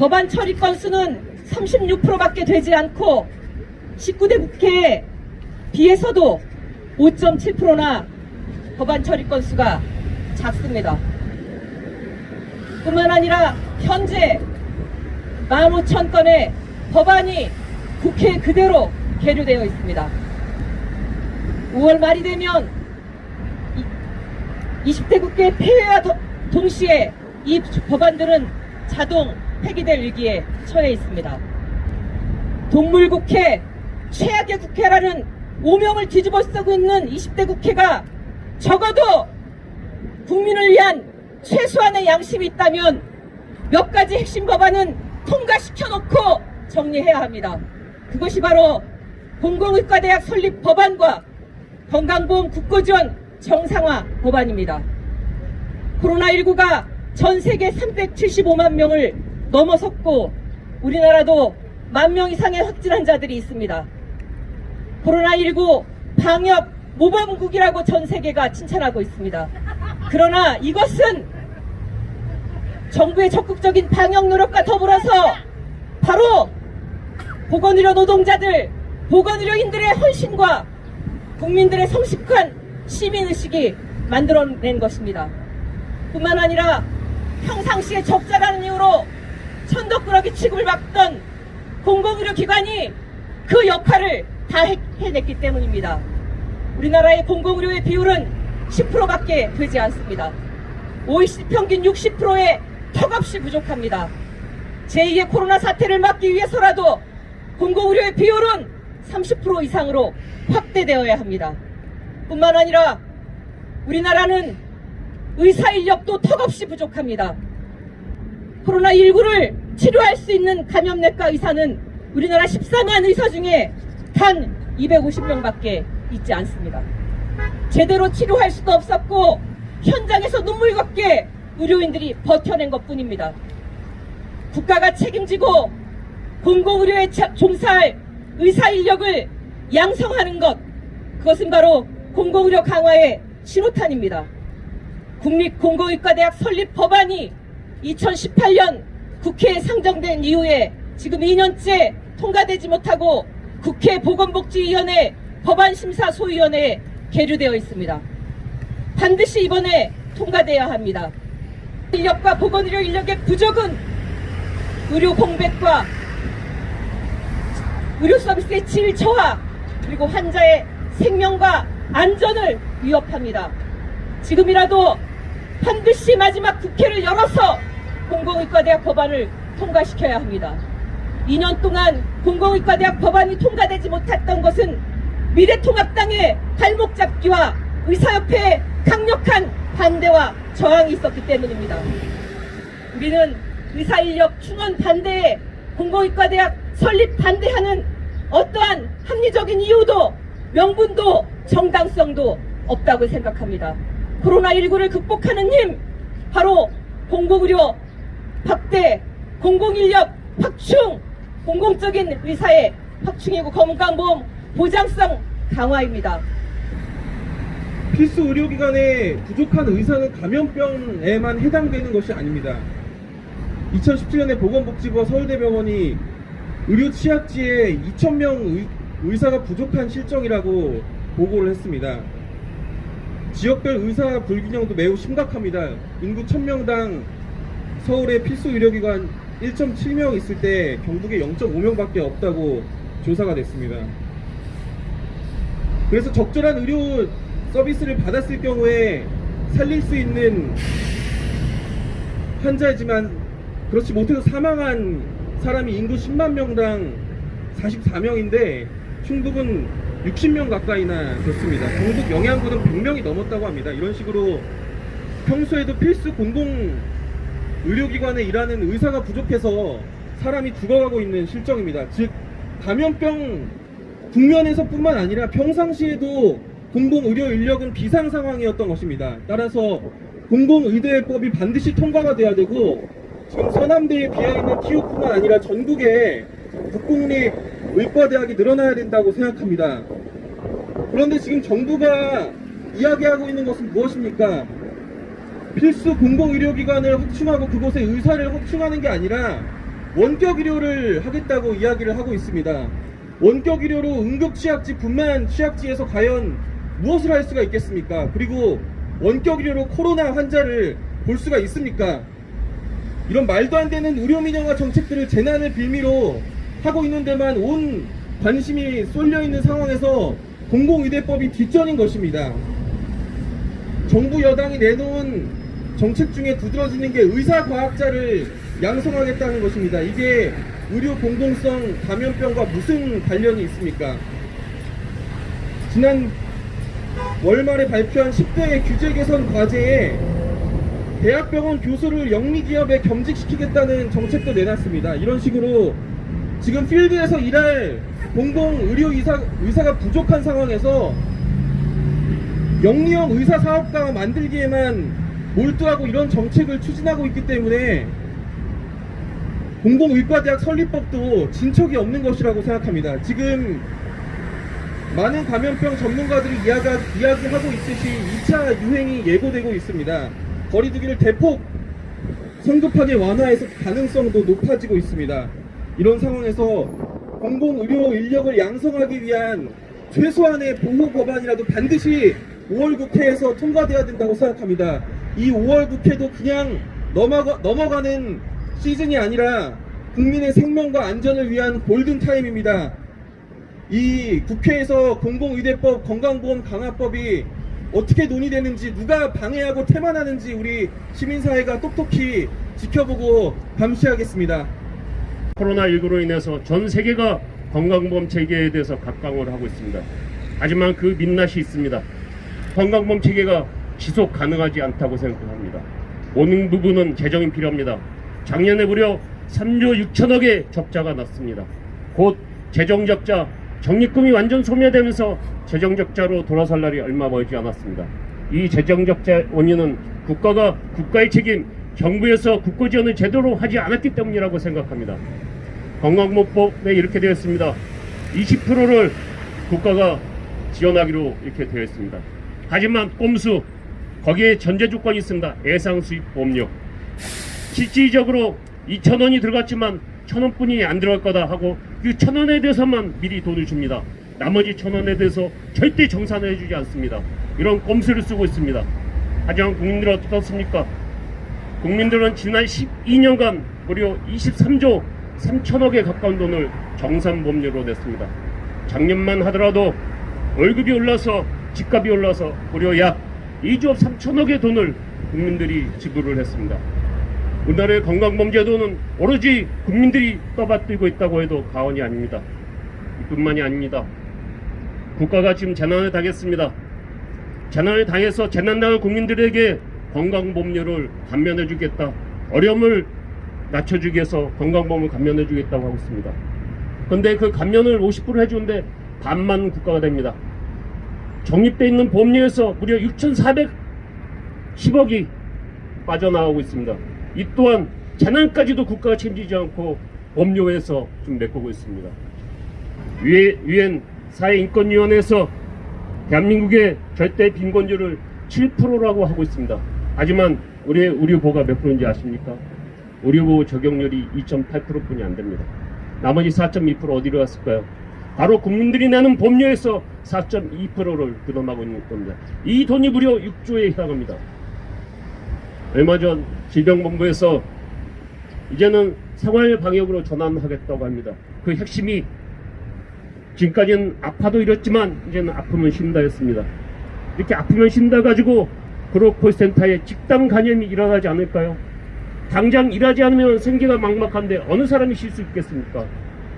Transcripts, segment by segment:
법안 처리 건수는 36%밖에 되지 않고 19대 국회에 비해서도 5.7%나 법안 처리 건수가 작습니다. 뿐만 아니라 현재 15,000건의 법안이 국회에 그대로 계류되어 있습니다. 5월 말이 되면 20대 국회 폐회와 동시에 이 법안들은 자동 폐기될 위기에 처해 있습니다. 동물국회, 최악의 국회라는 오명을 뒤집어 쓰고 있는 20대 국회가 적어도 국민을 위한 최소한의 양심이 있다면 몇 가지 핵심 법안은 통과시켜놓고 정리해야 합니다. 그것이 바로 공공의과대학 설립 법안과 건강보험 국고지원 정상화 법안입니다. 코로나19가 전 세계 375만 명을 넘어섰고 우리나라도 10,000명 이상의 확진 환자들이 있습니다. 코로나19 방역 모범국이라고 전 세계가 칭찬하고 있습니다. 그러나 이것은 정부의 적극적인 방역 노력과 더불어서 바로 보건의료 노동자들, 보건의료인들의 헌신과 국민들의 성숙한 시민의식이 만들어낸 것입니다. 뿐만 아니라 평상시에 적자라는 이유로 천덕꾸러기 취급을 받던 공공의료기관이 그 역할을 다 해냈기 때문입니다. 우리나라의 공공의료의 비율은 10%밖에 되지 않습니다. OECD 평균 60%에 턱없이 부족합니다. 제2의 코로나 사태를 막기 위해서라도 공공의료의 비율은 30% 이상으로 확대되어야 합니다. 뿐만 아니라 우리나라는 의사인력도 턱없이 부족합니다. 코로나19를 치료할 수 있는 감염내과 의사는 우리나라 14만 의사 중에 단 250명밖에 있지 않습니다. 제대로 치료할 수도 없었고 현장에서 눈물겹게 의료인들이 버텨낸 것뿐입니다. 국가가 책임지고 공공의료에 종사할 의사인력을 양성하는 것, 그것은 바로 공공의료 강화의 신호탄입니다. 국립공공의과대학 설립 법안이 2018년 국회에 상정된 이후에 지금 2년째 통과되지 못하고 국회 보건복지위원회 법안심사소위원회에 계류되어 있습니다. 반드시 이번에 통과되어야 합니다. 인력과 보건의료 인력의 부족은 의료 공백과 의료 서비스의 질 저하 그리고 환자의 생명과 안전을 위협합니다. 지금이라도 반드시 마지막 국회를 열어서 공공의과대학 법안을 통과시켜야 합니다. 2년 동안 공공의과대학 법안이 통과되지 못했던 것은 미래통합당의 발목 잡기와 의사협회의 강력한 반대와 저항이 있었기 때문입니다. 우리는 의사인력 충원 반대에 공공의과대학 설립 반대하는 어떠한 합리적인 이유도 명분도 정당성도 없다고 생각합니다. 코로나19를 극복하는 힘, 바로 공공의료 확대, 공공인력 확충, 공공적인 의사의 확충이고 건강보험 보장성 강화입니다. 필수 의료기관에 부족한 의사는 감염병에만 해당되는 것이 아닙니다. 2017년에 보건복지부와 서울대병원이 의료 취약지에 2,000명 의사가 부족한 실정이라고 보고를 했습니다. 지역별 의사 불균형도 매우 심각합니다. 인구 1,000명당 서울의 필수 의료기관 1.7명 있을 때 경북에 0.5명밖에 없다고 조사가 됐습니다. 그래서 적절한 의료 서비스를 받았을 경우에 살릴 수 있는 환자이지만 그렇지 못해서 사망한 사람이 인구 10만 명당 44명인데 충북은 60명 가까이나 됐습니다. 경북 영양군은 100명이 넘었다고 합니다. 이런 식으로 평소에도 필수 공공 의료기관에 일하는 의사가 부족해서 사람이 죽어가고 있는 실정입니다. 즉 감염병 국면에서 뿐만 아니라 평상시에도 공공의료 인력은 비상 상황이었던 것입니다. 따라서 공공의대법이 반드시 통과가 돼야 되고 지금 서남대에 비해있는 TU뿐만 아니라 전국에 국공립 의과대학이 늘어나야 된다고 생각합니다. 그런데 지금 정부가 이야기하고 있는 것은 무엇입니까? 필수 공공의료기관을 확충하고 그곳에 의사를 확충하는 게 아니라 원격 의료를 하겠다고 이야기를 하고 있습니다. 원격 의료로 응급취약지, 분만 취약지에서 과연 무엇을 할 수가 있겠습니까? 그리고 원격 의료로 코로나 환자를 볼 수가 있습니까? 이런 말도 안 되는 의료 민영화 정책들을 재난을 빌미로 하고 있는 데만 온 관심이 쏠려 있는 상황에서 공공의대법이 뒷전인 것입니다. 정부 여당이 내놓은 정책 중에 두드러지는 게 의사과학자를 양성하겠다는 것입니다. 이게 의료 공공성 감염병과 무슨 관련이 있습니까? 지난 월말에 발표한 10대 규제 개선 과제에 대학병원 교수를 영리기업에 겸직시키겠다는 정책도 내놨습니다. 이런 식으로 지금 필드에서 일할 공공의료의사가 부족한 상황에서 영리형 의사사업가 만들기에만 몰두하고 이런 정책을 추진하고 있기 때문에 공공의과대학 설립법도 진척이 없는 것이라고 생각합니다. 지금 많은 감염병 전문가들이 이야기하고 있듯이 2차 유행이 예고되고 있습니다. 거리두기를 대폭 성급하게 완화해서 가능성도 높아지고 있습니다. 이런 상황에서 공공의료 인력을 양성하기 위한 최소한의 보호 법안이라도 반드시 5월 국회에서 통과돼야 된다고 생각합니다. 이 5월 국회도 그냥 넘어가는 시즌이 아니라 국민의 생명과 안전을 위한 골든타임입니다. 이 국회에서 공공의대법, 건강보험 강화법이 어떻게 논의되는지, 누가 방해하고 태만하는지 우리 시민사회가 똑똑히 지켜보고 감시하겠습니다. 코로나19로 인해서 전 세계가 건강보험 체계에 대해서 각광을 하고 있습니다. 하지만 그 민낯이 있습니다. 건강보험 체계가 지속 가능하지 않다고 생각합니다. 오는 부분은 재정이 필요합니다. 작년에 무려 3조 6천억의 적자가 났습니다. 곧 재정적자, 적립금이 완전 소멸되면서 재정적자로 돌아설 날이 얼마 멀지 않았습니다. 이 재정적자 원인은 국가의 책임, 정부에서 국고 지원을 제대로 하지 않았기 때문이라고 생각합니다. 건강보험법에 이렇게 되어 있습니다. 20%를 국가가 지원하기로 이렇게 되어 있습니다. 하지만 꼼수, 거기에 전제 조건이 있습니다. 예상수입 보험료. 실질적으로 2,000원이 들어갔지만 1,000원뿐이 안 들어갈 거다 하고 그 1,000원에 대해서만 미리 돈을 줍니다. 나머지 1,000원에 대해서 절대 정산을 해주지 않습니다. 이런 꼼수를 쓰고 있습니다. 하지만 국민들은 어떻습니까? 국민들은 지난 12년간 무려 23조 3천억에 가까운 돈을 정산보험료로 냈습니다. 작년만 하더라도 월급이 올라서 집값이 올라서 무려 약 2조 3천억의 돈을 국민들이 지불을 했습니다. 우리나라의 건강보험제도는 오로지 국민들이 떠받들고 있다고 해도 과언이 아닙니다. 이뿐만이 아닙니다. 국가가 지금 재난을 당했습니다. 재난을 당해서 재난당한 국민들에게 건강보험료를 감면해 주겠다, 어려움을 낮춰주기 위해서 건강보험을 감면해 주겠다고 하고 있습니다. 그런데 그 감면을 50% 해주는데 반만 국가가 됩니다. 적립되어 있는 보험료에서 무려 6,410억이 빠져나가고 있습니다. 이 또한 재난까지도 국가가 책임지지 않고 보험료에서 좀 메꾸고 있습니다. 유엔 사회인권위원회에서 대한민국의 절대 빈곤율을 7%라고 하고 있습니다. 하지만 우리의 의료보가 몇 프로인지 아십니까? 의료보호 적용률이 2.8%뿐이 안 됩니다. 나머지 4.2% 어디로 갔을까요? 바로 국민들이 내는 보험료에서 4.2%를 부담하고 있는 겁니다. 이 돈이 무려 6조에 해당합니다. 얼마 전 질병본부에서 이제는 생활방역으로 전환하겠다고 합니다. 그 핵심이 지금까지는 아파도 이랬지만 이제는 아프면 쉰다 했습니다. 이렇게 아프면 쉰다 가지고 그로콜센터에 집단 감염이 일어나지 않을까요? 당장 일하지 않으면 생계가 막막한데 어느 사람이 쉴 수 있겠습니까?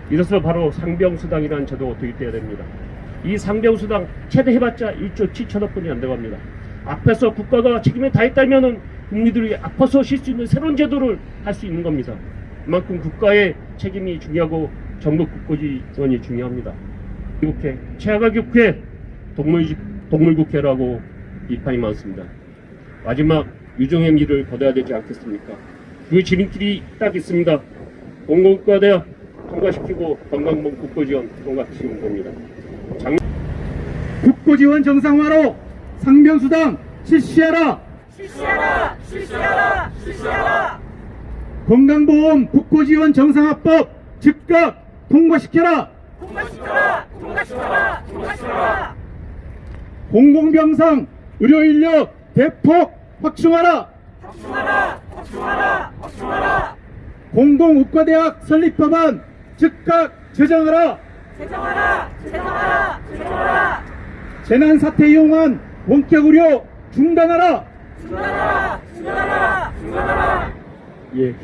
이래서 바로 상병수당이라는 제도가 도입돼야 됩니다. 이 상병수당 최대 해봤자 1조 7천억뿐이 안 들어갑니다. 앞에서 국가가 책임을 다했다면은 국민들이 아파서 쉴 수 있는 새로운 제도를 할 수 있는 겁니다. 그만큼 국가의 책임이 중요하고 정부 국고 지원이 중요합니다. 국회, 최악의 국회, 동물국회라고 비판이 많습니다. 마지막 유종의 미를 거둬야 되지 않겠습니까? 그 지름길이 딱 있습니다. 공공의과대학 통과시키고 건강보험 국고지원 통과시키는 겁니다. 국고지원 정상화로 상병수당 실시하라! 실시하라! 실시하라! 실시하라! 건강보험 국고지원 정상화법 즉각 통과시켜라. 공공병상 의료인력 대폭 확충하라. 공공의과대학 설립법안 즉각 제정하라. 재난사태 이용한 원격 의료 중단하라. 예.